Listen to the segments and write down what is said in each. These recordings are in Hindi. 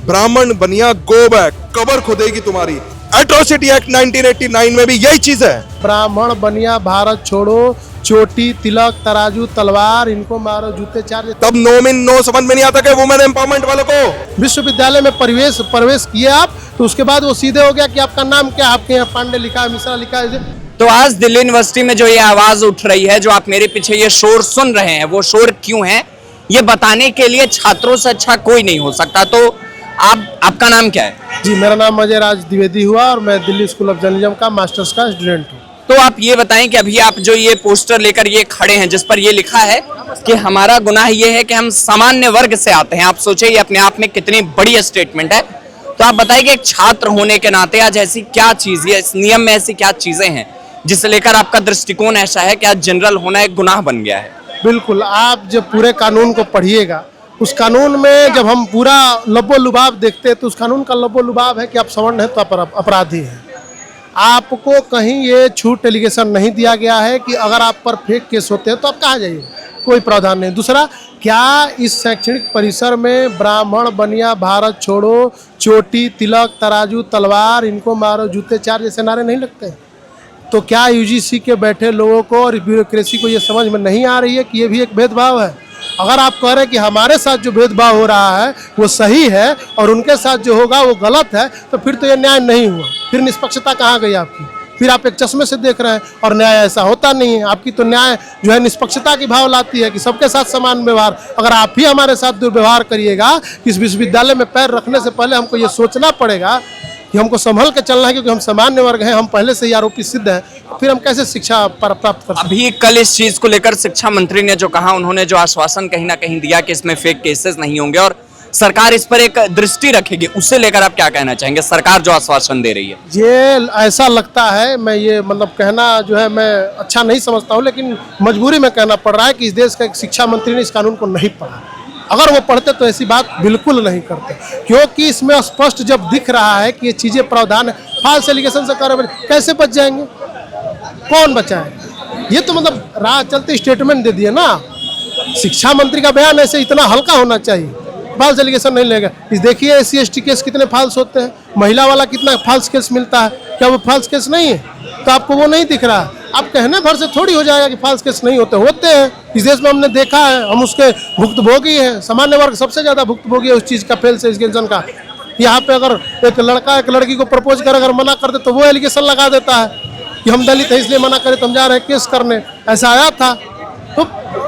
ब्राह्मण बनिया गो बैक, कबर खुदेगी तुम्हारी। एट्रोसिटी एक्ट 1989 में भी यही चीज है। ब्राह्मण बनिया भारत छोड़ो, चोटी तिलक तराजू तलवार इनको मारो जूते चार। तब नो मीन नो समझ में नहीं आता कि वुमेन एम्पावरमेंट वालों को। विश्वविद्यालय में प्रवेश किए आप तो उसके बाद वो सीधे हो गया कि आपका नाम क्या, आपके यहाँ पांडे लिखा है, मिश्रा लिखा है। तो आज दिल्ली यूनिवर्सिटी में जो ये आवाज उठ रही है, जो आप मेरे पीछे ये शोर सुन रहे हैं, वो शोर क्यों है ये बताने के लिए छात्रों से अच्छा कोई नहीं हो सकता। तो आपका नाम क्या है? जी, मेरा नाम अजय राज द्विवेदी हुआ और मैं दिल्ली स्कूल ऑफ जर्नलिज्म का मास्टर्स का स्टूडेंट हूँ। तो आप ये बताएं कि अभी आप जो ये पोस्टर लेकर ये खड़े हैं जिस पर ये लिखा है कि हमारा गुनाह ये है कि हम सामान्य वर्ग से आते हैं, आप सोचिए ये अपने आप में कितनी बड़ी स्टेटमेंट है। तो आप बताइए कि एक छात्र होने के नाते आज ऐसी क्या चीज है, इस नियम में ऐसी क्या चीजें हैं जिसे लेकर आपका दृष्टिकोण ऐसा है कि आज जनरल होना एक गुनाह बन गया है? बिल्कुल, आप जब पूरे कानून को पढ़िएगा, उस कानून में जब हम पूरा लबो लुभाव देखते हैं तो उस कानून का लबो लुभाव है कि आप सवर्ण हैं तो अपराधी हैं। आपको कहीं ये छूट एलिगेशन नहीं दिया गया है कि अगर आप पर फेक केस होते हैं तो आप कहाँ जाइए, कोई प्रावधान नहीं। दूसरा, क्या इस शैक्षणिक परिसर में ब्राह्मण बनिया भारत छोड़ो, चोटी तिलक तराजू तलवार इनको मारो जूते चार जैसे नारे नहीं लगते हैं? तो क्या यूजीसी के बैठे लोगों को और ब्यूरोक्रेसी को ये समझ में नहीं आ रही है कि ये भी एक भेदभाव है? अगर आप कह रहे हैं कि हमारे साथ जो भेदभाव हो रहा है वो सही है और उनके साथ जो होगा वो गलत है, तो फिर तो ये न्याय नहीं हुआ। फिर निष्पक्षता कहाँ गई आपकी? फिर आप एक चश्मे से देख रहे हैं और न्याय ऐसा होता नहीं है। आपकी तो न्याय जो है निष्पक्षता की भाव लाती है कि सबके साथ समान व्यवहार। अगर आप ही हमारे साथ दुर्व्यवहार करिएगा, इस विश्वविद्यालय में पैर रखने से पहले हमको ये सोचना पड़ेगा कि हमको संभल के चलना है, क्योंकि हम सामान्य वर्ग हैं, हम पहले से ही आरोपी सिद्ध हैं, फिर हम कैसे शिक्षा प्राप्त कर सकते? अभी कल इस चीज को लेकर शिक्षा मंत्री ने जो कहा, उन्होंने जो आश्वासन कहीं ना कहीं दिया कि इसमें फेक केसेस नहीं होंगे और सरकार इस पर एक दृष्टि रखेगी, उससे लेकर आप क्या कहना चाहेंगे? सरकार जो आश्वासन दे रही है, ये ऐसा लगता है, मैं ये मतलब कहना जो है मैं अच्छा नहीं समझता हूँ, लेकिन मजबूरी में कहना पड़ रहा है कि इस देश का एक शिक्षा मंत्री ने इस कानून को नहीं पढ़ा। अगर वो पढ़ते तो ऐसी बात बिल्कुल नहीं करते, क्योंकि इसमें स्पष्ट जब दिख रहा है कि ये चीजें प्रावधान है। फॉल्स एलिगेशन से कर कैसे बच जाएंगे? कौन बचाए? ये तो मतलब राह चलते स्टेटमेंट दे दिए ना। शिक्षा मंत्री का बयान ऐसे इतना हल्का होना चाहिए। फॉल्स एलिगेशन नहीं लेगा। इस देखिए SC/ST केस कितने फॉल्स होते हैं, महिला वाला कितना फॉल्स केस मिलता है, क्या वो फॉल्स केस नहीं है? तो आपको वो नहीं दिख रहा। आप कहने भर से थोड़ी हो जाएगा कि फॉल्स केस नहीं होते हैं। इस देश में हमने देखा है, हम उसके भुक्तभोगी हैं। सामान्य वर्ग सबसे ज्यादा भुक्तभोगी है उस चीज का, फेल से एलिगेशन का। यहाँ पे अगर एक लड़का एक लड़की को प्रपोज कर अगर मना कर दे तो वो एलिगेशन लगा देता है कि हम दलित हैं इसलिए मना करें, तो हम जा रहे हैं केस करने। ऐसा आया था। तो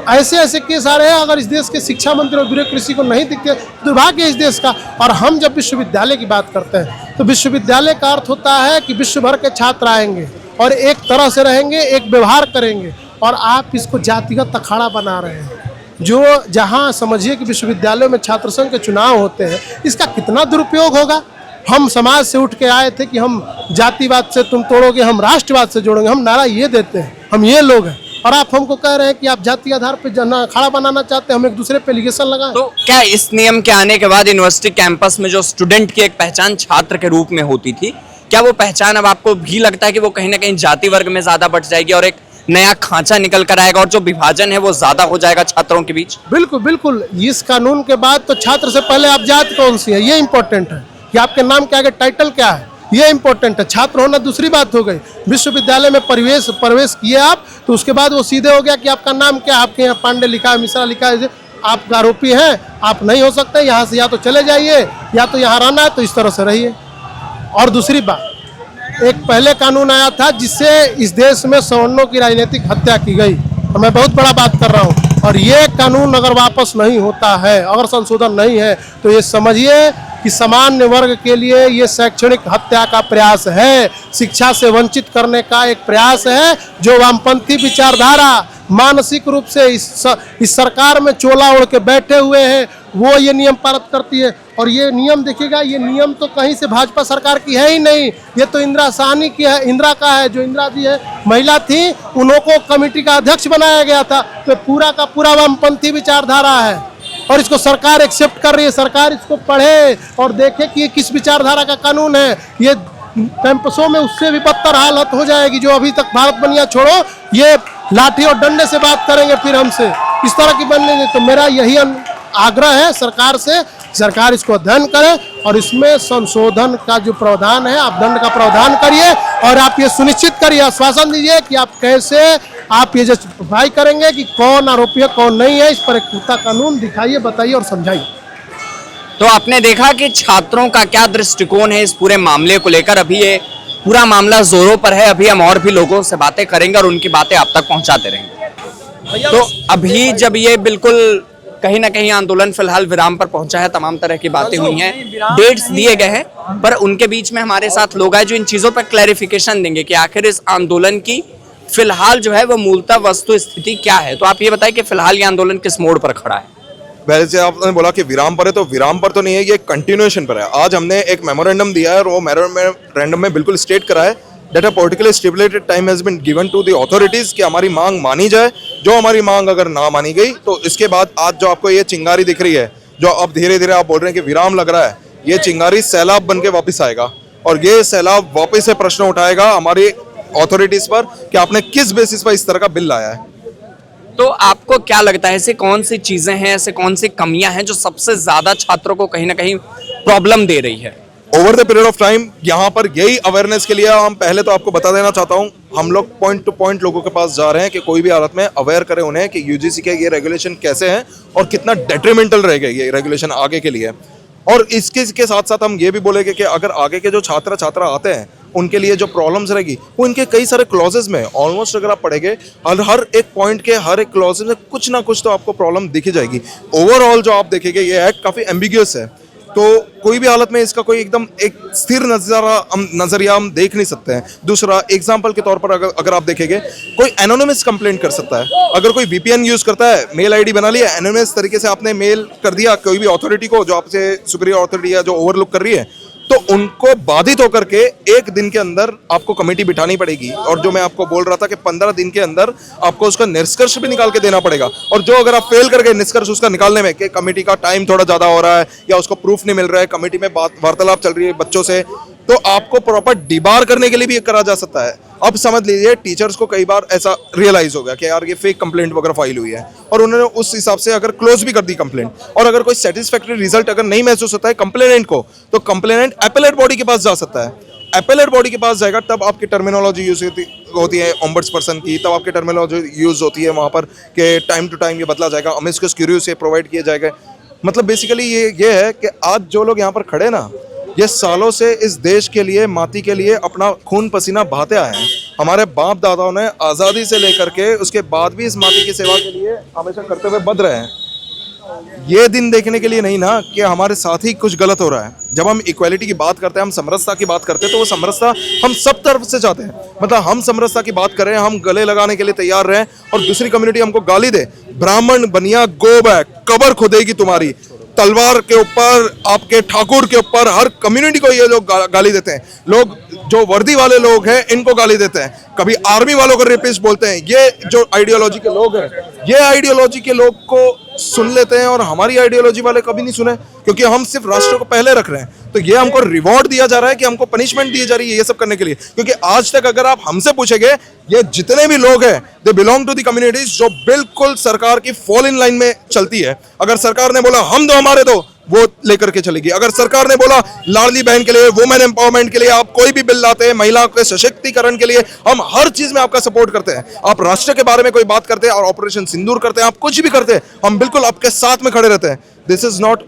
ऐसे केस आ रहे हैं। अगर इस देश के शिक्षा मंत्री और ब्यूरोक्रेसी को नहीं दिखते, दुर्भाग्य है इस देश का। और हम जब विश्वविद्यालय की बात करते हैं तो विश्वविद्यालय का अर्थ होता है कि विश्व भर के छात्र आएंगे और एक तरह से रहेंगे, एक व्यवहार करेंगे। और आप इसको जातिगत अखाड़ा बना रहे हैं, जो जहां समझिए कि विश्वविद्यालयों में छात्र संघ के चुनाव होते हैं, इसका कितना दुरुपयोग होगा। हम समाज से उठ के आए थे कि हम जातिवाद से तुम तोड़ोगे, हम राष्ट्रवाद से जोड़ेंगे, हम नारा ये देते हैं, हम ये लोग हैं। और आप हमको कह रहे हैं कि आप जाति आधार पे अखाड़ा बनाना चाहते हैं, हम एक दूसरे पे एलिगेशन लगाएं। तो क्या इस नियम के आने के बाद यूनिवर्सिटी कैंपस में जो स्टूडेंट की एक पहचान छात्र के रूप में होती थी, क्या वो पहचान अब आपको भी लगता है कि वो कहीं ना कहीं जाति वर्ग में ज्यादा बढ़ जाएगी और एक नया खांचा निकल कर आएगा और जो विभाजन है वो ज्यादा हो जाएगा छात्रों के बीच? बिल्कुल बिल्कुल। इस कानून के बाद तो छात्र से पहले आप जाति कौन सी है ये इंपॉर्टेंट है, कि आपके नाम के आगे टाइटल क्या है ये इंपॉर्टेंट है। छात्र होना दूसरी बात हो गई। विश्वविद्यालय में प्रवेश किए आप तो उसके बाद वो सीधे हो गया कि आपका नाम क्या, आपके यहाँ पांडे लिखा है, मिश्रा लिखा है, आप आरोपी हैं, आप नहीं हो सकते, यहाँ से या तो चले जाइए या तो यहाँ रहना है तो इस तरह से रहिए। और दूसरी बात, एक पहले कानून आया था जिससे इस देश में सवर्णों की राजनीतिक हत्या की गई, तो मैं बहुत बड़ा बात कर रहा हूँ। और ये कानून अगर वापस नहीं होता है, अगर संशोधन नहीं है, तो ये समझिए कि सामान्य वर्ग के लिए ये शैक्षणिक हत्या का प्रयास है, शिक्षा से वंचित करने का एक प्रयास है, जो वामपंथी विचारधारा मानसिक रूप से इस सरकार में चोला ओढ़ के बैठे हुए हैं, वो ये नियम पारित करती है। और ये नियम देखिएगा, ये नियम तो कहीं से भाजपा सरकार की है ही नहीं, ये तो इंदिरा साहनी की है, इंदिरा का है। जो इंदिरा जी है, महिला थी, उन्हों को कमेटी का अध्यक्ष बनाया गया था। तो पूरा का पूरा वामपंथी विचारधारा है और इसको सरकार एक्सेप्ट कर रही है। सरकार इसको पढ़े और देखे कि ये किस विचारधारा का कानून है। ये कैंपसों में उससे भी बदतर हालत हो जाएगी। जो अभी तक भारत बनिया छोड़ो, ये लाठी और डंडे से बात करेंगे फिर हमसे, इस तरह की बनने। तो मेरा यही आग्रह है सरकार से, सरकार इसको अध्ययन करे और इसमें संशोधन का जो प्रावधान है, आप दंड का प्रावधान करिए और आप ये सुनिश्चित करिए, आश्वासन दीजिए कि आप कैसे आप ये जस्टिफाई करेंगे कि कौन आरोपी है कौन नहीं है। इस पर एक पुख्ता कानून दिखाइए, बताइए और समझाइए। तो आपने देखा कि छात्रों का क्या दृष्टिकोण है इस पूरे मामले को लेकर। अभी ये पूरा मामला जोरों पर है, अभी हम और भी लोगों से बातें करेंगे और उनकी बातें आप तक पहुंचाते रहेंगे। तो अभी जब ये बिल्कुल कहीं ना कहीं आंदोलन फिलहाल विराम पर पहुंचा है, तमाम तरह की बातें हुई हैं, डेट्स दिए गए हैं, पर उनके बीच में हमारे साथ लोग आए जो इन चीजों पर क्लैरिफिकेशन देंगे कि आखिर इस आंदोलन की फिलहाल जो है वो मूलतः वस्तु स्थिति क्या है। तो आप ये बताइए कि फिलहाल ये आंदोलन किस मोड़ पर खड़ा है। वैसे आपने बोला कि विराम पर है, तो विराम पर तो नहीं है, ये कंटिन्यूएशन पर है। आज हमने एक मेमोरेंडम दिया है और वो मेमोरेंडम में बिल्कुल स्टेट करा है that a particular stipulated time has been given to the authorities कि हमारी मांग मानी जाए। जो हमारी मांग अगर ना मानी गई तो इसके बाद आज जो आपको ये चिंगारी दिख रही है, जो अब धीरे धीरे आप बोल रहे हैं कि विराम लग रहा है, ये चिंगारी सैलाब बन के वापस आएगा और ये सैलाब वापस से प्रश्न उठाएगा हमारी अथॉरिटीज पर कि आपने किस बेसिस पर इस तरह का बिल लाया है। तो आपको क्या लगता है ऐसी कौन सी चीजें हैं, ऐसे कौन सी कमियां हैं जो सबसे ज्यादा छात्रों को कहीं ना कहीं प्रॉब्लम दे रही है? Over the period of time यहाँ पर यही अवेयरनेस के लिए हम पहले तो आपको बता देना चाहता हूँ, हम लोग पॉइंट टू पॉइंट लोगों के पास जा रहे हैं कि कोई भी हालत में अवेयर करें उन्हें कि यूजीसी के ये रेगुलेशन कैसे हैं और कितना डेट्रीमेंटल रहेगा ये रेगुलेशन आगे के लिए। और इसके के साथ साथ हम ये भी बोलेंगे कि अगर आगे के जो छात्र आते हैं उनके लिए जो प्रॉब्लम्स रहेगी वो इनके कई सारे क्लॉजेज में ऑलमोस्ट अगर आप पढ़ेंगे हर एक पॉइंट के हर एक क्लॉजेज में कुछ ना कुछ तो आपको प्रॉब्लम दिखी जाएगी। ओवरऑल जो आप देखेंगे ये एक्ट काफ़ी एम्बिग्यूअस है, तो कोई भी हालत में इसका कोई एकदम एक स्थिर नजरिया हम देख नहीं सकते हैं। दूसरा एग्जांपल के तौर पर अगर आप देखेंगे कोई एनोनिमस कंप्लेंट कर सकता है। अगर कोई वीपीएन यूज करता है, मेल आईडी बना लिया, एनोनिमस तरीके से आपने मेल कर दिया कोई भी अथॉरिटी को जो आपसे सुपीरियर अथॉरिटी है जो ओवरलुक कर रही है, तो उनको बाधित होकर के एक दिन के अंदर आपको कमेटी बिठानी पड़ेगी। और जो मैं आपको बोल रहा था कि 15 दिन के अंदर आपको उसका निष्कर्ष भी निकाल के देना पड़ेगा। और जो अगर आप फेल कर गए निष्कर्ष उसका निकालने में कि कमेटी का टाइम थोड़ा ज़्यादा हो रहा है या उसको प्रूफ नहीं मिल रहा है, कमेटी में वार्तालाप चल रही है बच्चों से, तो आपको प्रॉपर डिबार करने के लिए भी करा जा सकता है। अब समझ लीजिए टीचर्स को कई बार ऐसा रियलाइज हो गया कि यार ये फेक कंप्लेंट वगैरह फाइल हुई है और उन्होंने उस हिसाब से अगर क्लोज भी कर दी कंप्लेंट, और अगर कोई सेटिस्फैक्टरी रिजल्ट अगर नहीं महसूस होता है कंप्लेनेंट को, तो कंप्लेनेंट एपेलेट बॉडी के पास जा सकता है। एपेलेट बॉडी के पास जाएगा तब आपकी टर्मिनोलॉजी यूज होती है ओम्बड्स पर्सन की, तब आपकी टर्मिनोलॉजी यूज होती है वहाँ पर कि टाइम टू टाइम ये बदला जाएगा, अमिस्कस क्यूरियोस से प्रोवाइड किया जाएगा। मतलब बेसिकली ये है कि आज जो लोग यहाँ पर खड़े ना, ये सालों से इस देश के लिए, माटी के लिए अपना खून पसीना बहाते आए हैं। हमारे बाप दादाओं ने आज़ादी से लेकर के उसके बाद भी इस माटी की सेवा के लिए हमेशा करते हुए बध रहे हैं। ये दिन देखने के लिए नहीं ना कि हमारे साथ ही कुछ गलत हो रहा है। जब हम इक्वालिटी की बात करते हैं, हम समरसता की बात करते हैं, तो वो समरसता हम सब तरफ से चाहते हैं। मतलब हम समरसता की बात करें, हम गले लगाने के लिए तैयार रहें और दूसरी कम्युनिटी हमको गाली दे, ब्राह्मण बनिया गो बैक, कबर खुदेगी तुम्हारी, तलवार के ऊपर, आपके ठाकुर के ऊपर, हर कम्युनिटी को ये लोग गाली देते हैं। लोग जो वर्दी वाले लोग हैं इनको गाली देते हैं, कभी आर्मी वालों को रेपिस्ट बोलते हैं। ये जो आइडियोलॉजी के लोग हैं, ये आइडियोलॉजी के लोग को सुन लेते हैं और हमारी आइडियोलॉजी वाले कभी नहीं सुने, क्योंकि हम सिर्फ राष्ट्र को पहले रख रहे हैं। तो ये हमको रिवॉर्ड दिया जा रहा है कि हमको पनिशमेंट दी जा रही है ये सब करने के लिए। क्योंकि आज तक अगर आप हमसे पूछेंगे, ये जितने भी लोग हैं they belong to the communities जो बिल्कुल सरकार की फॉल इन लाइन में चलती है। अगर सरकार ने बोला हम दो हमारे दो, वो लेकर के चलेगी। अगर सरकार ने बोला लाडली बहन के लिए, वुमेन एम्पावरमेंट के लिए आप कोई भी बिल लाते हैं, महिलाओं के सशक्तिकरण के लिए, हम हर चीज में आपका सपोर्ट करते हैं। आप राष्ट्र के बारे में कोई बात करते हैं और ऑपरेशन सिंदूर करते हैं, आप कुछ भी करते हैं, हम बिल्कुल आपके साथ में खड़े रहते हैं। This is not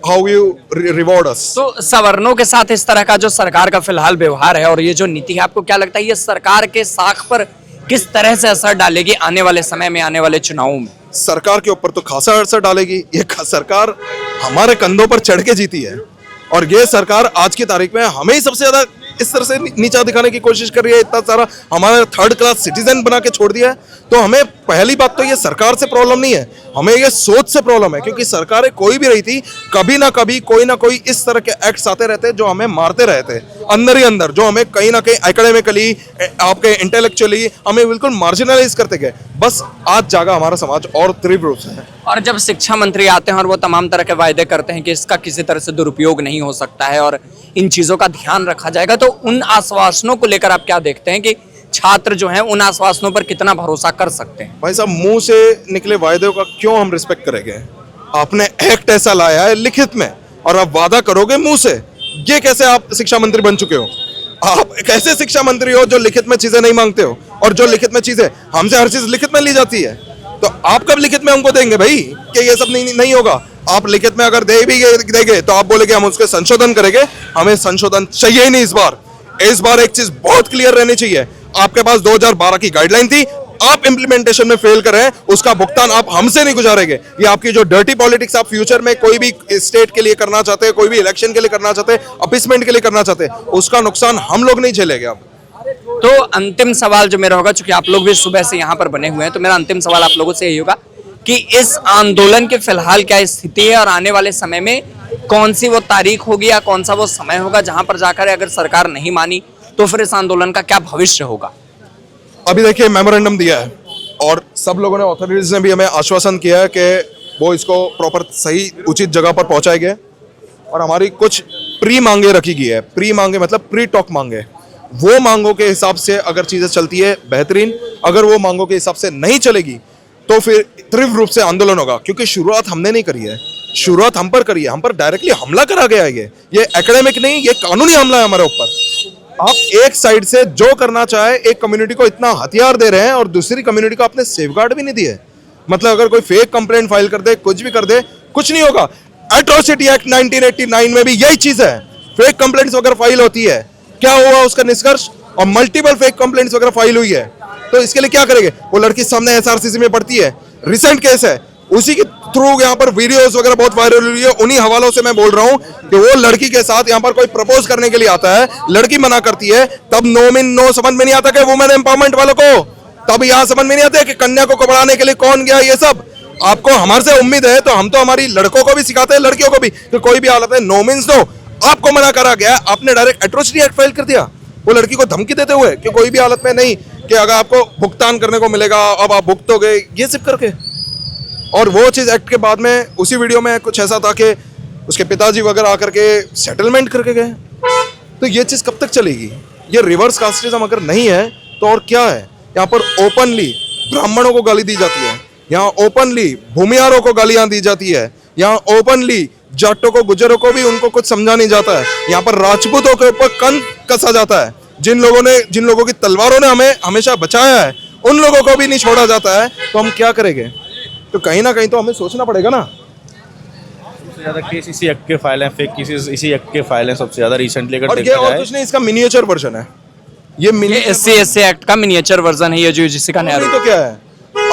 how you reward us. तो सवर्णों के साथ इस तरह का जो सरकार का फिलहाल व्यवहार है और ये जो नीति है, आपको क्या लगता है ये सरकार के साख पर किस तरह से असर डालेगी आने वाले समय में, आने वाले चुनावों में? सरकार के ऊपर तो खासा असर डालेगी। ये सरकार हमारे कंधों पर चढ़ के जीती है और ये सरकार आज की तारीख में हमें ही सबसे ज्यादा इस तरह से नीचा दिखाने की कोशिश कर रही है। इतना सारा हमारा थर्ड क्लास सिटीजन बना के छोड़ दिया है। तो हमें पहली बात तो ये सरकार से प्रॉब्लम नहीं है, हमें ये सोच से प्रॉब्लम है। क्योंकि सरकारें कोई भी रही थी, कभी ना कोई इस तरह के एक्ट्स आते रहते जो हमें मारते रहते अंदर ही अंदर, जो हमें कहीं ना कहीं एकेडमिकली, आपके इंटेलेक्चुअली हमें बिल्कुल मार्जिनलाइज करते गए। बस आज जागा हमारा समाज और तीव्र रूप से है। और जब शिक्षा मंत्री आते हैं और वो तमाम तरह के वायदे करते हैं कि इसका किसी तरह से दुरुपयोग नहीं हो सकता है और इन चीजों का ध्यान रखा जाएगा, तो उन आश्वासनों को लेकर आप क्या देखते हैं कि छात्र जो हैं उन आश्वासनों पर कितना भरोसा कर सकते हैं? भाई साहब, मुंह से निकले वायदों का क्यों हम रिस्पेक्ट करेंगे? आपने एक्ट ऐसा लाया है लिखित में और आप वादा करोगे मुंह से। ये कैसे आप शिक्षा मंत्री बन चुके हो? आप कैसे शिक्षा मंत्री हो जो लिखित में चीजें नहीं मांगते हो? और जो लिखित में चीजें, हमसे हर चीज लिखित में ली जाती है, तो आप कब लिखित में हमको देंगे भाई कि ये सब नहीं होगा? आप लिखित में अगर दे भी देंगे तो आप बोलेगे हम उसके संशोधन करेंगे। हमें संशोधन चाहिए ही नहीं इस बार एक चीज बहुत क्लियर रहनी चाहिए। आपके पास 2012 की गाइडलाइन थी, आप इंप्लीमेंटेशन में फेल कर रहे हैं, उसका भुगतान आप हमसे नहीं गुजारेंगे। ये आपकी जो डर्टी पॉलिटिक्स आप फ्यूचर में कोई भी स्टेट के लिए करना चाहते हैं, कोई भी इलेक्शन के लिए करना चाहते हैं, अपीसमेंट के लिए करना चाहते हैं, उसका नुकसान हम लोग नहीं झेलेंगे। अब तो अंतिम सवाल जो मेरा होगा, चूंकि आप लोग भी सुबह से यहाँ पर बने हुए हैं, तो मेरा अंतिम सवाल आप लोगों से यही होगा कि इस आंदोलन के फिलहाल क्या स्थिति है और आने वाले समय में कौन सी वो तारीख होगी या कौन सा वो समय होगा जहां पर जाकर अगर सरकार नहीं मानी तो फिर इस आंदोलन का क्या भविष्य होगा? अभी देखिए मेमोरेंडम दिया है और सब लोगों ने, अथॉरिटीज ने भी हमें आश्वासन किया है कि वो इसको प्रॉपर सही उचित जगह पर पहुंचाएंगे। और हमारी कुछ प्री मांगे रखी गई है। प्री मांगे मतलब प्री टॉक मांगे। वो मांगों के हिसाब से अगर चीजें चलती है बेहतरीन, अगर वो मांगों के हिसाब से नहीं चलेगी तो फिर तीव्र रूप से आंदोलन होगा। क्योंकि शुरुआत हमने नहीं करी है, शुरुआत हम पर करी है, हम पर डायरेक्टली हमला करा गया है। ये एकेडमिक नहीं, ये कानूनी हमला है हमारे ऊपर। आप एक साइड से जो करना चाहे, एक कम्युनिटी को इतना हथियार दे रहे हैं और दूसरी कम्युनिटी को आपने सेफगार्ड भी नहीं दिए। मतलब अगर कोई फेक कंप्लेंट फाइल कर दे, कुछ भी कर दे, कुछ नहीं होगा। एट्रोसिटी एक्ट 1989 में भी यही चीज है, फेक कंप्लेंट्स वगैरह फाइल होती है। क्या हुआ उसका निष्कर्ष? और मल्टीपल फेक कंप्लेंट्स वगैरह फाइल हुई है, तो इसके लिए क्या करेंगे? वो लड़की सामने एसआरसीसी में पढ़ती है, रिसेंट केस है, उसी के थ्रू यहाँ पर वीडियोस वगैरह बहुत वायरल हुई है। उन्हीं हवालों से मैं बोल रहा हूँ कि वो लड़की के साथ यहाँ पर कोई प्रपोज करने के लिए आता है, लड़की मना करती है, तब नो समझ में नहीं आता कि वुमेन एम्पावरमेंट वालों को, तब यहाँ समझ में नहीं आता कि कन्या को बढ़ाने के लिए कौन गया। ये सब आपको हमारे से उम्मीद है तो हम तो हमारी लड़कों को भी सिखाते हैं, लड़कियों को भी, कि कोई भी हालत में नो मीन्स नो। आपको मना करा गया, आपने डायरेक्ट एट्रोसिटी एक्ट फाइल कर दिया वो लड़की को धमकी देते हुए कि कोई भी हालत में नहीं, कि अगर आपको भुगतान करने को मिलेगा, अब आप भुगतोगे, ये सब करके। और वो चीज एक्ट के बाद में उसी वीडियो में कुछ ऐसा था कि उसके पिताजी वगैरह आकर के सेटलमेंट करके गए। तो ये चीज कब तक चलेगी? ये रिवर्स कास्टिज्म अगर नहीं है तो और क्या है? यहाँ पर ओपनली ब्राह्मणों को गाली दी जाती है, यहाँ ओपनली भूमियारों को गालियां दी जाती है, यहाँ ओपनली जाटों को, गुजरों को भी उनको कुछ समझा नहीं जाता है। यहाँ पर राजपूतों के ऊपर कन कसा जाता है। जिन लोगों की तलवारों ने हमें हमेशा बचाया है, उन लोगों को भी नहीं छोड़ा जाता है। तो हम क्या करेंगे? तो कहीं ना कहीं तो हमें सोचना पड़ेगा ना। सबसे ज्यादा केस इसी एक्ट के फाइल हैं, फेक केसेस इसी एक्ट के फाइल हैं सबसे ज्यादा रिसेंटली अगर और ये देखा और जाए। कुछ नहीं, इसका मिनिएचर वर्जन है। ये SC एक्ट का मिनिएचर वर्जन है ये, जो यूजीसी का नया नहीं तो क्या है?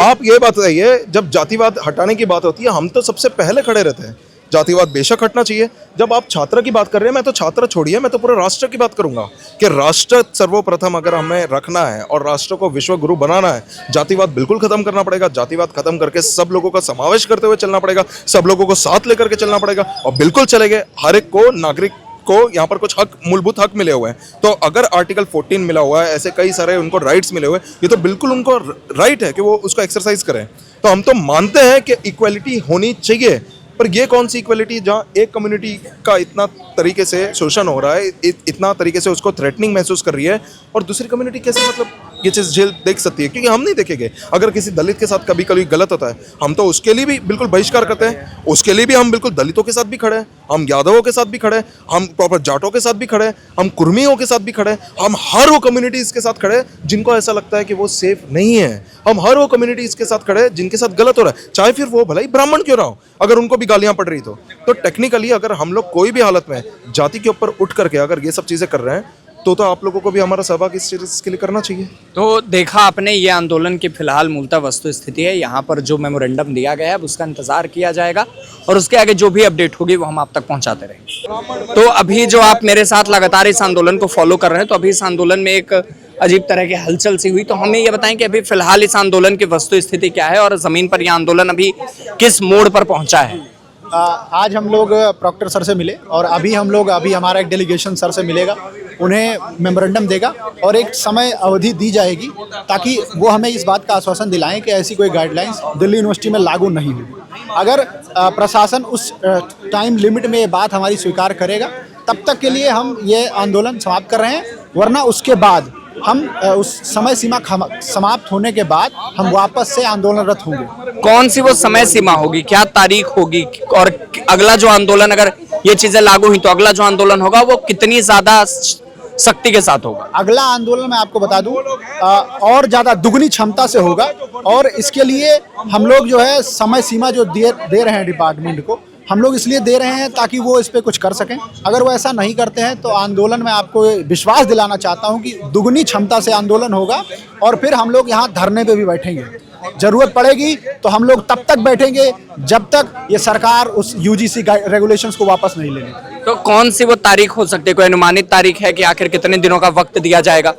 आप ये बात बताइए, जब जातिवाद हटाने की बात होती है हम तो सबसे पहले खड़े रहते हैं। जातिवाद बेशक हटना चाहिए। जब आप छात्र की बात कर रहे हैं, मैं तो छात्र छोड़िए, मैं तो पूरे राष्ट्र की बात करूंगा कि राष्ट्र सर्वप्रथम अगर हमें रखना है और राष्ट्र को विश्व गुरु बनाना है, जातिवाद बिल्कुल खत्म करना पड़ेगा। जातिवाद खत्म करके सब लोगों का समावेश करते हुए चलना पड़ेगा, सब लोगों को साथ लेकर के चलना पड़ेगा। और बिल्कुल चलेंगे, हर एक को, नागरिक को यहाँ पर कुछ हक, मूलभूत हक मिले हुए हैं। तो अगर आर्टिकल 14 मिला हुआ है, ऐसे कई सारे उनको राइट्स मिले हुए हैं, ये तो बिल्कुल उनको राइट है कि वो उसको एक्सरसाइज करें। तो हम तो मानते हैं कि इक्वलिटी होनी चाहिए, पर ये कौन सी इक्वलिटी जहाँ एक कम्युनिटी का इतना तरीके से शोषण हो रहा है, इतना तरीके से उसको थ्रेटनिंग महसूस कर रही है, और दूसरी कम्युनिटी कैसे मतलब ये चीज़ झेल देख सकती है? क्योंकि हम नहीं देखेंगे। अगर किसी दलित के साथ कभी कभी गलत होता है, हम तो उसके लिए भी बिल्कुल बहिष्कार करते हैं। उसके लिए भी हम बिल्कुल दलितों के साथ भी खड़े हैं, हम यादवों के साथ भी खड़े हैं, हम प्रॉपर जाटों के साथ भी खड़े हैं, हम कुर्मियों के साथ भी खड़े हैं, हम हर वो कम्युनिटीज़ के साथ खड़े हैं जिनको ऐसा लगता है कि वो सेफ नहीं है। हम हर वो कम्युनिटीज़ के साथ खड़े हैं जिनके साथ गलत हो रहा है, चाहे फिर वो भला ही ब्राह्मण क्यों ना हो, अगर उनको भी गालियाँ पड़ रही तो टेक्निकली अगर हम लोग कोई भी हालत में जाति के ऊपर उठ करके अगर ये सब चीज़ें कर रहे हैं, तो आप लोगों को भी हमारा सहभाग इस चीज़ के लिए करना चाहिए। तो देखा आपने, ये आंदोलन की फिलहाल मूलतः वस्तु स्थिति है। यहाँ पर जो मेमोरेंडम दिया गया है उसका इंतजार किया जाएगा और उसके आगे जो भी अपडेट होगी वो हम आप तक पहुँचाते रहेंगे। तो अभी जो आप मेरे साथ लगातार इस आंदोलन को फॉलो कर रहे हैं, तो अभी इस आंदोलन में एक अजीब तरह की हलचल सी हुई, तो हमें ये बताएं कि अभी फिलहाल इस आंदोलन की वस्तु स्थिति क्या है और जमीन पर यह आंदोलन अभी किस मोड़ पर पहुंचा है? आज हम लोग प्रॉक्टर सर से मिले और अभी हमारा एक डेलीगेशन सर से मिलेगा, उन्हें मेमोरेंडम देगा और एक समय अवधि दी जाएगी ताकि वो हमें इस बात का आश्वासन दिलाएं कि ऐसी कोई गाइडलाइंस दिल्ली यूनिवर्सिटी में लागू नहीं होगी। अगर प्रशासन उस टाइम लिमिट में ये बात हमारी स्वीकार करेगा तब तक के लिए हम ये आंदोलन समाप्त कर रहे हैं, वरना उसके बाद हम उस समय सीमा समाप्त होने के बाद हम वापस से आंदोलनरत होंगे। कौन सी वो समय सीमा होगी, क्या तारीख होगी, और अगला जो आंदोलन अगर ये चीजें लागू हुई तो अगला जो आंदोलन होगा वो कितनी ज्यादा सख्ती के साथ होगा? अगला आंदोलन मैं आपको बता दूं और ज़्यादा दुगनी क्षमता से होगा। और इसके लिए हम लोग जो है समय सीमा जो दे रहे हैं डिपार्टमेंट को, हम लोग इसलिए दे रहे हैं ताकि वो इस पे कुछ कर सकें। अगर वो ऐसा नहीं करते हैं तो आंदोलन में आपको विश्वास दिलाना चाहता हूं कि दुगनी क्षमता से आंदोलन होगा। और फिर हम लोग यहाँ धरने पे भी बैठेंगे, जरूरत पड़ेगी तो हम लोग तब तक बैठेंगे जब तक ये सरकार उस यूजीसी रेगुलेशंस को वापस नहीं लेगी। तो कौन सी वो तारीख हो सकती है, कोई अनुमानित तारीख है कि आखिर कितने दिनों का वक्त दिया जाएगा?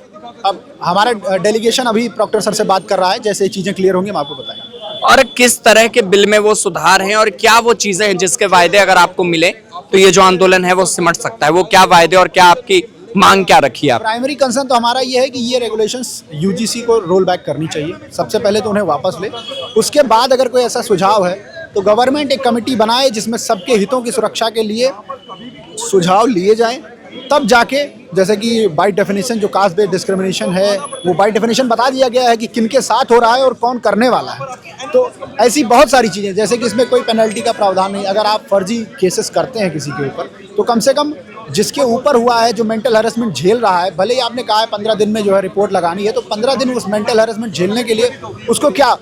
अब हमारा डेलीगेशन अभी प्रॉक्टर सर से बात कर रहा है, जैसे चीजें क्लियर होंगी हम आपको बताएंगे। और किस तरह के बिल में वो सुधार हैं और क्या वो चीजें हैं जिसके वायदे अगर आपको मिले तो ये जो आंदोलन है वो सिमट सकता है? वो क्या वायदे और क्या आपकी मांग क्या रखी है आप? प्राइमरी कंसर्न तो हमारा ये है कि ये रेगुलेशंस यूजीसी को रोल बैक करनी चाहिए। सबसे पहले तो उन्हें वापस ले, उसके बाद अगर कोई ऐसा सुझाव है तो गवर्नमेंट एक कमेटी बनाए जिसमें सबके हितों की सुरक्षा के लिए सुझाव लिए जाएं। तब जाके जैसे कि बाय डेफिनेशन जो कास्ट बेस्ड डिस्क्रिमिनेशन है वो बाय डेफिनेशन बता दिया गया है कि किनके साथ हो रहा है और कौन करने वाला है। तो ऐसी बहुत सारी चीज़ें, जैसे कि इसमें कोई पेनल्टी का प्रावधान नहीं। अगर आप फर्जी केसेस करते हैं किसी के ऊपर तो कम से कम जिसके ऊपर हुआ है, जो मेंटल हैरेसमेंट झेल रहा है, भले ही आपने कहा है 15 दिन में जो है रिपोर्ट लगानी है, तो 15 दिन उस मेंटल हैरेसमेंट झेलने के लिए उसको क्या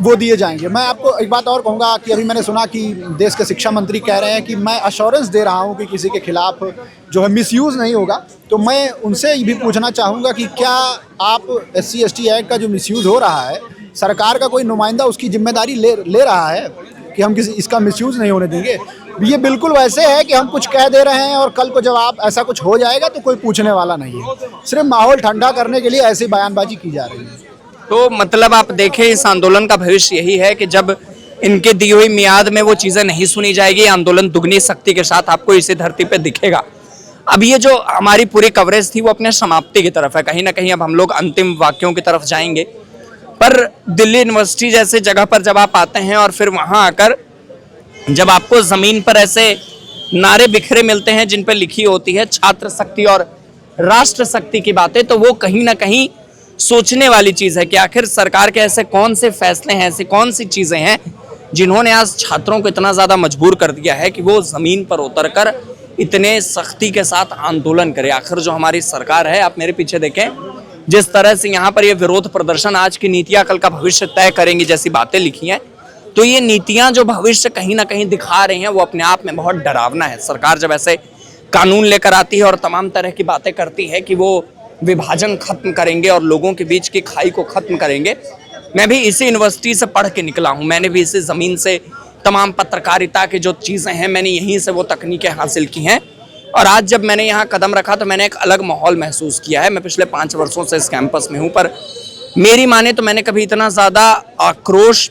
वो दिए जाएंगे। मैं आपको एक बात और कहूँगा कि अभी मैंने सुना कि देश के शिक्षा मंत्री कह रहे हैं कि मैं अश्योरेंस दे रहा हूँ कि किसी के खिलाफ जो है मिसयूज़ नहीं होगा। तो मैं उनसे भी पूछना चाहूँगा कि क्या आप SC/ST एक्ट का जो मिसयूज़ हो रहा है, सरकार का कोई नुमाइंदा उसकी जिम्मेदारी ले रहा है कि हम किसी इसका मिसयूज़ नहीं होने देंगे? ये बिल्कुल वैसे है कि हम कुछ कह दे रहे हैं और कल को जब आप ऐसा कुछ हो जाएगा तो कोई पूछने वाला नहीं है। सिर्फ माहौल ठंडा करने के लिए ऐसी बयानबाजी की जा रही है। तो मतलब आप देखें इस आंदोलन का भविष्य यही है कि जब इनके दी हुई मियाद में वो चीजें नहीं सुनी जाएगी, आंदोलन दुगनी शक्ति के साथ आपको इसी धरती पे दिखेगा। अब ये जो हमारी पूरी कवरेज थी वो अपने समाप्ति की तरफ है, कहीं ना कहीं अब हम लोग अंतिम वाक्यों की तरफ जाएंगे। पर दिल्ली यूनिवर्सिटी जैसे जगह पर जब आप आते हैं और फिर वहां आकर जब आपको जमीन पर ऐसे नारे बिखरे मिलते हैं जिन पर लिखी होती है छात्र शक्ति और राष्ट्र शक्ति की बातें, तो वो कहीं ना कहीं सोचने वाली चीज है कि आखिर सरकार के ऐसे कौन से फैसले हैं, ऐसी कौन सी चीजें हैं जिन्होंने आज छात्रों को इतना ज्यादा मजबूर कर दिया है कि वो जमीन पर उतरकर इतने सख्ती के साथ आंदोलन करे। आखिर जो हमारी सरकार है, आप मेरे पीछे देखें, जिस तरह से यहाँ पर ये विरोध प्रदर्शन आज की नीतियां कल का भविष्य तय करेंगी जैसी बातें लिखी हैं, तो ये नीतियां जो भविष्य कहीं ना कहीं दिखा रही हैं वो अपने आप में बहुत डरावना है। सरकार जब ऐसे कानून लेकर आती है और तमाम तरह की बातें करती है कि वो विभाजन खत्म करेंगे और लोगों के बीच की खाई को खत्म करेंगे। मैं भी इसी यूनिवर्सिटी से पढ़ के निकला हूँ, मैंने भी इसी जमीन से तमाम पत्रकारिता की जो चीज़ें हैं मैंने यहीं से वो तकनीकें हासिल की हैं। और आज जब मैंने यहाँ कदम रखा तो मैंने एक अलग माहौल महसूस किया है। मैं पिछले 5 वर्षों से इस कैंपस में हूँ, पर मेरी माने तो मैंने कभी इतना ज़्यादा आक्रोश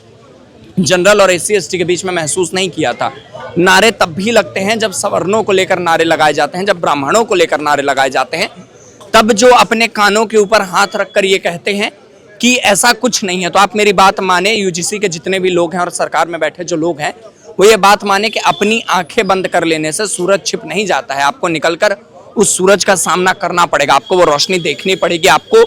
जनरल और SC/ST के बीच में महसूस नहीं किया था। नारे तब भी लगते हैं जब सवर्णों को लेकर नारे लगाए जाते हैं, जब ब्राह्मणों को लेकर नारे लगाए जाते हैं, तब जो अपने कानों के ऊपर हाथ रखकर ये कहते हैं कि ऐसा कुछ नहीं है। तो आप मेरी बात माने, UGC के जितने भी लोग हैं और सरकार में बैठे जो लोग हैं वो ये बात माने कि अपनी आंखें बंद कर लेने से सूरज छिप नहीं जाता है। आपको निकलकर उस सूरज का सामना करना पड़ेगा, आपको वो रोशनी देखनी पड़ेगी, आपको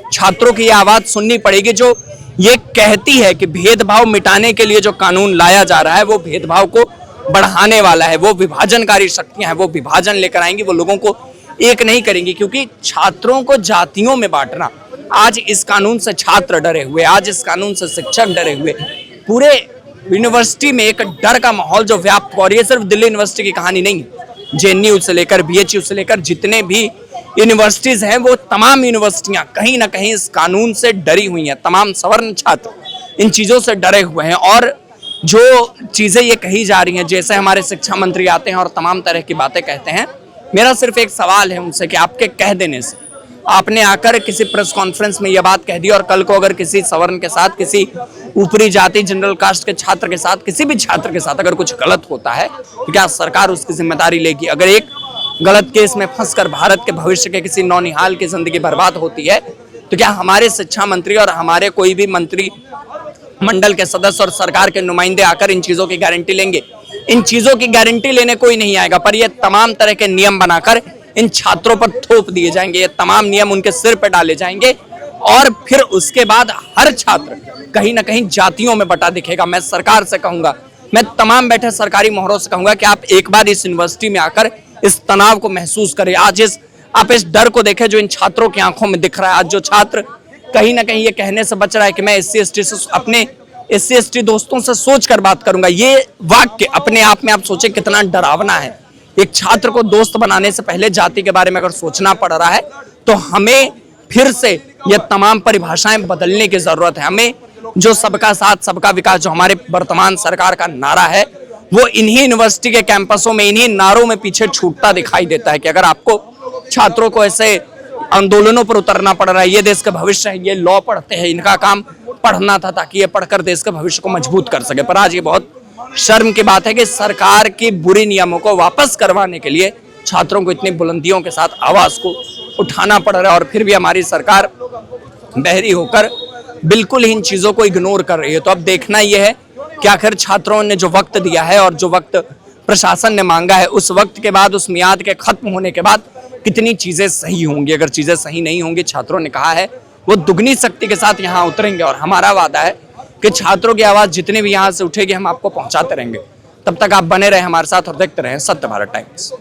छात्रों की आवाज सुननी पड़ेगी जो ये कहती है कि भेदभाव मिटाने के लिए जो कानून लाया जा रहा है वो भेदभाव को बढ़ाने वाला है। वो विभाजनकारी शक्तियां हैं, वो विभाजन लेकर आएंगी, वो लोगों को एक नहीं करेंगी। क्योंकि छात्रों को जातियों में बांटना, आज इस कानून से छात्र डरे हुए, आज इस कानून से शिक्षक डरे हुए, पूरे यूनिवर्सिटी में एक डर का माहौल जो व्याप्त, और ये सिर्फ दिल्ली यूनिवर्सिटी की कहानी नहीं, JNU से लेकर BHU से लेकर जितने भी यूनिवर्सिटीज हैं वो तमाम यूनिवर्सिटियां कहीं ना कहीं इस कानून से डरी हुई हैं। तमाम सवर्ण छात्र इन चीज़ों से डरे हुए हैं। और जो चीज़ें ये कही जा रही हैं, जैसे हमारे शिक्षा मंत्री आते हैं और तमाम तरह की बातें कहते हैं, मेरा सिर्फ एक सवाल है उनसे कि आपके कह देने से, आपने आकर किसी प्रेस कॉन्फ्रेंस में यह बात कह दी और कल को अगर किसी सवर्ण के साथ, किसी ऊपरी जाति जनरल कास्ट के छात्र के साथ, किसी भी छात्र के साथ अगर कुछ गलत होता है तो क्या सरकार उसकी जिम्मेदारी लेगी? अगर एक गलत केस में फंसकर भारत के भविष्य के किसी नौनिहाल की जिंदगी बर्बाद होती है तो क्या हमारे शिक्षा मंत्री और हमारे कोई भी मंत्री मंडल के सदस्य और सरकार के नुमाइंदे आकर इन चीजों की गारंटी लेंगे? इन चीजों की गारंटी लेने कोई नहीं आएगा, पर ये तमाम तरह के नियम बनाकर इन छात्रों पर थोप दिए जाएंगे, ये तमाम नियम उनके सिर पर डाले जाएंगे और फिर उसके बाद हर छात्र कहीं ना कहीं जातियों में बटा दिखेगा। मैं सरकार से कहूंगा मैं तमाम बैठे सरकारी मोहरों से कहूंगा कि आप एक बार इस यूनिवर्सिटी में आकर इस तनाव को महसूस करें। आज आप इस डर को देखें जो इन छात्रों की आंखों में दिख रहा है। आज जो छात्र कहीं ना कहीं ये कहने से बच रहा है कि मैं SC/ST से अपने SC/ST दोस्तों से सोच कर बात करूंगा, ये वाक्य अपने आप में आप सोचे कितना डरावना है। एक छात्र को दोस्त बनाने से पहले जाति के बारे में अगर सोचना पड़ रहा है तो हमें फिर से ये तमाम परिभाषाएं बदलने की जरूरत है। हमें जो सबका साथ सबका विकास जो हमारे वर्तमान सरकार का नारा है वो इन्हीं यूनिवर्सिटी के कैंपसों में इन्हीं नारों में पीछे छूटता दिखाई देता है कि अगर आपको छात्रों को ऐसे आंदोलनों पर उतरना पड़ रहा है, ये देश का भविष्य है, ये लॉ पढ़ते हैं, इनका काम पढ़ना था ताकि ये पढ़कर देश के भविष्य को मजबूत कर सके। पर आज ये बहुत शर्म की बात है कि सरकार की बुरी नियमों को वापस करवाने के लिए छात्रों को इतनी बुलंदियों के साथ आवाज को उठाना पड़ रहा है और फिर भी हमारी सरकार बहरी होकर बिल्कुल ही इन चीजों को इग्नोर कर रही है। तो अब देखना यह है कि आखिर छात्रों ने जो वक्त दिया है और जो वक्त प्रशासन ने मांगा है उस वक्त के बाद, उस मियाद के खत्म होने के बाद कितनी चीजें सही होंगी। अगर चीजें सही नहीं होंगी, छात्रों ने कहा है वो दुगनी शक्ति के साथ यहाँ उतरेंगे और हमारा वादा है कि छात्रों की आवाज जितने भी यहाँ से उठेगी हम आपको पहुंचाते रहेंगे। तब तक आप बने रहे हमारे साथ और देखते रहे सत्य भारत टाइम्स।